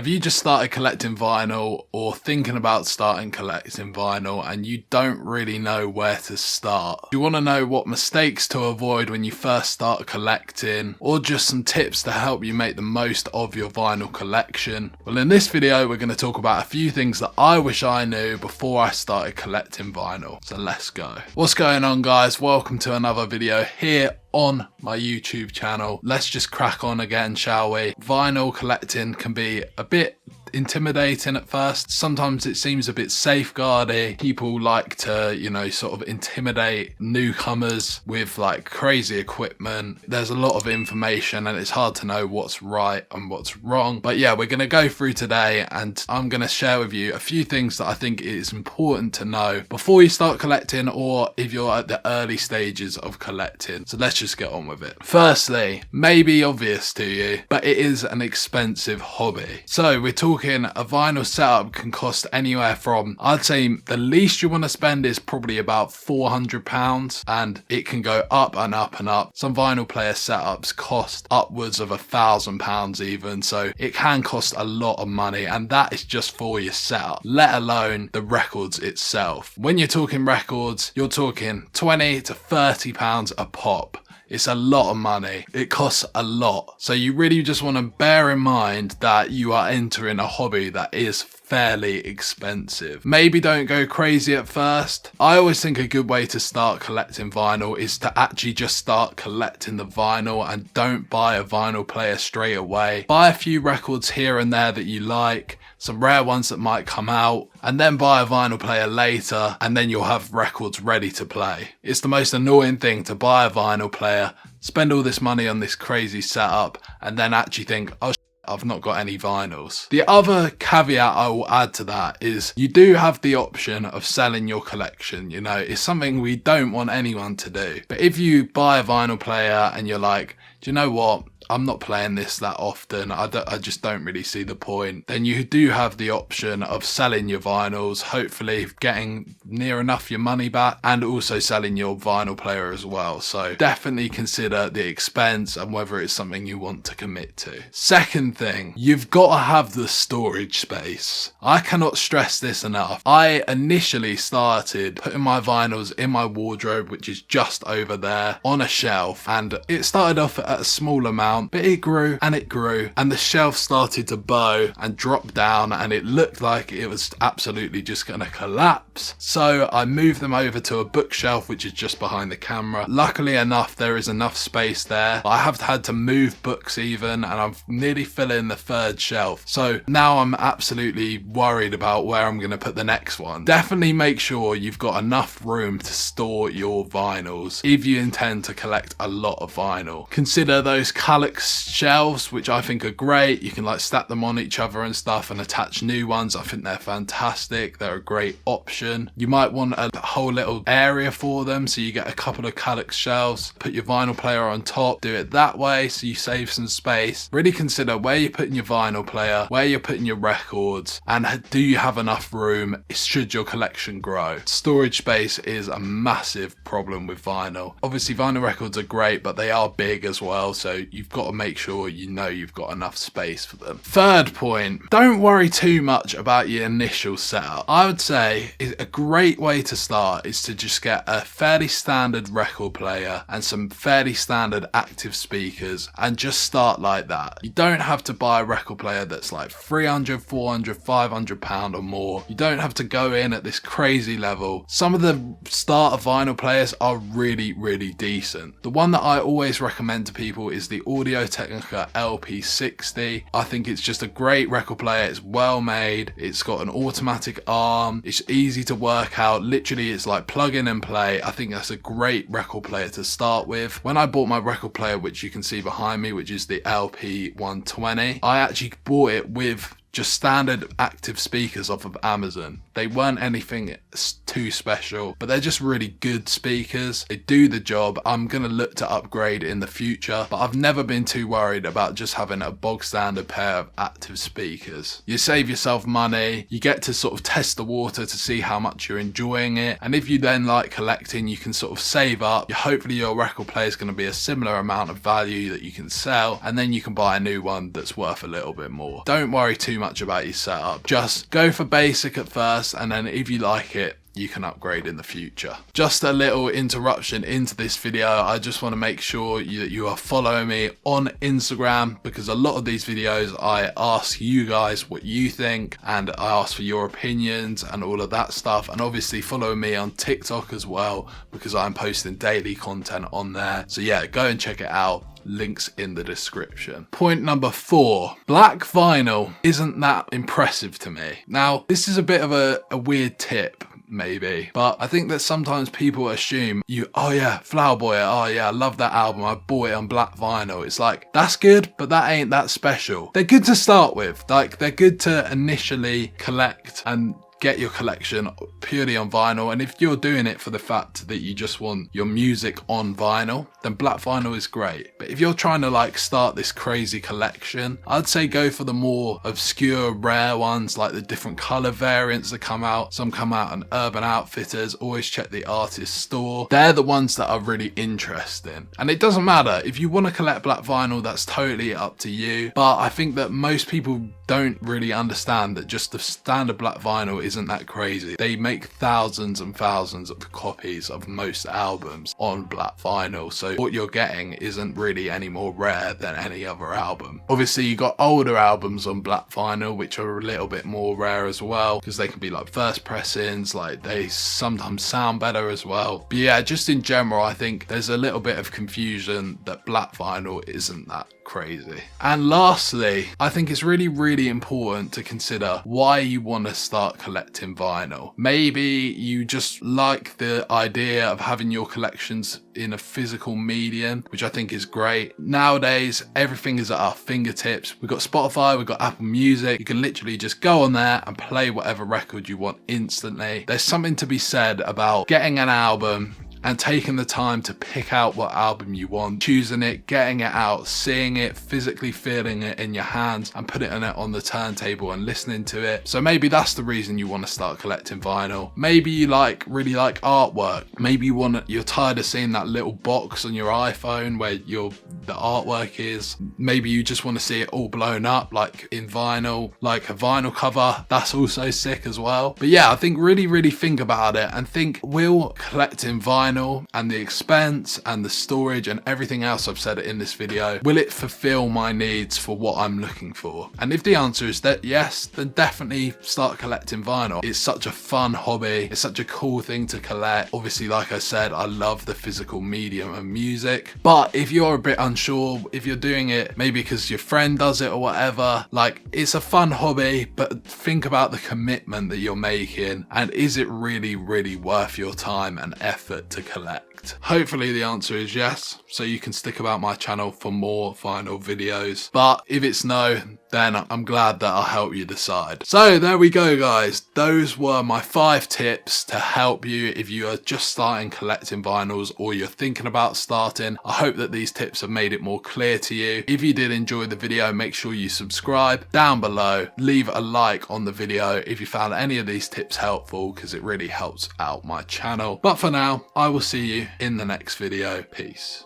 Have you just started collecting vinyl or thinking about starting collecting vinyl and you don't really know where to start? Do you want to know what mistakes to avoid when you first start collecting, or just some tips to help you make the most of your vinyl collection? Well, in this video we're going to talk about a few things that I wish I knew before I started collecting vinyl. So let's go. What's going on, guys? Welcome to another video here on my YouTube channel. Let's just crack on again, shall we? Vinyl collecting can be a bit intimidating at first. Sometimes it seems a bit safeguarding. People like to, sort of intimidate newcomers with like crazy equipment. There's a lot of information and it's hard to know what's right and what's wrong. But yeah, we're going to go through today and I'm going to share with you a few things that I think is important to know before you start collecting, or if you're at the early stages of collecting. So let's just get on with it. Firstly, may be obvious to you, but it is an expensive hobby. So we're talking a vinyl setup can cost anywhere from, I'd say the least you want to spend is probably about £400, and it can go up and up and up. Some vinyl player setups cost upwards of £1,000 even, so it can cost a lot of money, and that is just for your setup, let alone the records itself. When you're talking records, you're talking £20 to £30 a pop. It's a lot of money. It costs a lot. So you really just want to bear in mind that you are entering a hobby that is fairly expensive. Maybe don't go crazy at first. I always think a good way to start collecting vinyl is to actually just start collecting the vinyl and don't buy a vinyl player straight away. Buy a few records here and there that you like, some rare ones that might come out, and then buy a vinyl player later, and then you'll have records ready to play. It's the most annoying thing to buy a vinyl player, spend all this money on this crazy setup, and then actually think, oh, I've not got any vinyls. The other caveat I will add to that is you do have the option of selling your collection. It's something we don't want anyone to do. But if you buy a vinyl player and you're like, do you know what? I'm not playing this that often. I just don't really see the point. Then you do have the option of selling your vinyls, hopefully getting near enough your money back, and also selling your vinyl player as well. So definitely consider the expense and whether it's something you want to commit to. Second thing, you've got to have the storage space. I cannot stress this enough. I initially started putting my vinyls in my wardrobe, which is just over there on a shelf, and it started off at a small amount, but it grew and it grew, and the shelf started to bow and drop down, and it looked like it was absolutely just going to collapse. So I moved them over to a bookshelf, which is just behind the camera. Luckily enough, there is enough space there. I have had to move books even, and I'm nearly filling the third shelf. So now I'm absolutely worried about where I'm going to put the next one. Definitely make sure you've got enough room to store your vinyls if you intend to collect a lot of vinyl. Consider those Calyx shelves, which I think are great. You can like stack them on each other and stuff and attach new ones. I think they're fantastic. They're a great option. You might want a whole little area for them, so you get a couple of Calyx shelves, put your vinyl player on top, do it that way so you save some space. Really consider where you're putting your vinyl player, where you're putting your records, and do you have enough room should your collection grow. Storage space is a massive problem with vinyl. Obviously vinyl records are great, but they are big as well, so you've got to make sure you've got enough space for them. Third point, don't worry too much about your initial setup. I would say a great way to start is to just get a fairly standard record player and some fairly standard active speakers and just start like that. You don't have to buy a record player that's like £300, £400, £500 or more. You don't have to go in at this crazy level. Some of the starter vinyl players are really, really decent. The one that I always recommend to people is the Audio-Technica LP60. I think it's just a great record player. It's well made. It's got an automatic arm. It's easy to work out. Literally, it's like plug in and play. I think that's a great record player to start with. When I bought my record player, which you can see behind me, which is the LP120, I actually bought it with just standard active speakers off of Amazon. They weren't anything too special, but they're just really good speakers. They do the job. I'm going to look to upgrade in the future, but I've never been too worried about just having a bog standard pair of active speakers. You save yourself money. You get to sort of test the water to see how much you're enjoying it. And if you then like collecting, you can sort of save up. Hopefully your record player is going to be a similar amount of value that you can sell, and then you can buy a new one that's worth a little bit more. Don't worry too much about your setup. Just go for basic at first, and then if you like it, you can upgrade in the future. Just a little interruption into this video. I just want to make sure that you are following me on Instagram, because a lot of these videos I ask you guys what you think and I ask for your opinions and all of that stuff. And obviously follow me on TikTok as well, because I'm posting daily content on there. So yeah, go and check it out. Links in the description. Point number 4, black vinyl isn't that impressive to me. Now, this is a bit of a weird tip, maybe, but I think that sometimes people assume oh yeah, Flower Boy, oh yeah, I love that album, I bought it on black vinyl. It's like, that's good, but that ain't that special. They're good to start with, like they're good to initially collect and get your collection purely on vinyl. And if you're doing it for the fact that you just want your music on vinyl, then black vinyl is great. But if you're trying to like start this crazy collection, I'd say go for the more obscure, rare ones, like the different color variants that come out. Some come out on Urban Outfitters. Always check the artist store. They're the ones that are really interesting. And it doesn't matter if you want to collect black vinyl, that's totally up to you. But I think that most people don't really understand that just the standard black vinyl isn't that crazy. They make thousands and thousands of copies of most albums on black vinyl, so what you're getting isn't really any more rare than any other album. Obviously you got older albums on black vinyl which are a little bit more rare as well, because they can be like first pressings, like they sometimes sound better as well. But yeah, just in general I think there's a little bit of confusion that black vinyl isn't that crazy. And lastly, I think it's really important to consider why you want to start collecting vinyl. Maybe you just like the idea of having your collections in a physical medium, which I think is great. Nowadays everything is at our fingertips. We've got Spotify, we've got Apple Music. You can literally just go on there and play whatever record you want instantly. There's something to be said about getting an album and taking the time to pick out what album you want, choosing it, getting it out, seeing it, physically feeling it in your hands and putting it on the turntable and listening to it. So maybe that's the reason you want to start collecting vinyl. Maybe you really like artwork. Maybe you're tired of seeing that little box on your iPhone where the artwork is. Maybe you just want to see it all blown up like in vinyl, like a vinyl cover. That's also sick as well. But yeah, I think really think about it and think, will collecting vinyl and the expense and the storage and everything else I've said in this video, will it fulfill my needs for what I'm looking for? And if the answer is that yes, then definitely start collecting vinyl. It's such a fun hobby. It's such a cool thing to collect. Obviously, like I said, I love the physical medium of music. But if you're a bit unsure, if you're doing it maybe because your friend does it or whatever, like it's a fun hobby, but think about the commitment that you're making and is it really worth your time and effort to collect? Hopefully the answer is yes, so you can stick about my channel for more vinyl videos. But if it's no, then I'm glad that I'll help you decide. So there we go guys, those were my 5 tips to help you if you are just starting collecting vinyls or you're thinking about starting. I hope that these tips have made it more clear to you. If you did enjoy the video, make sure you subscribe down below, leave a like on the video if you found any of these tips helpful, because it really helps out my channel. But for now, I will see you in the next video. Peace.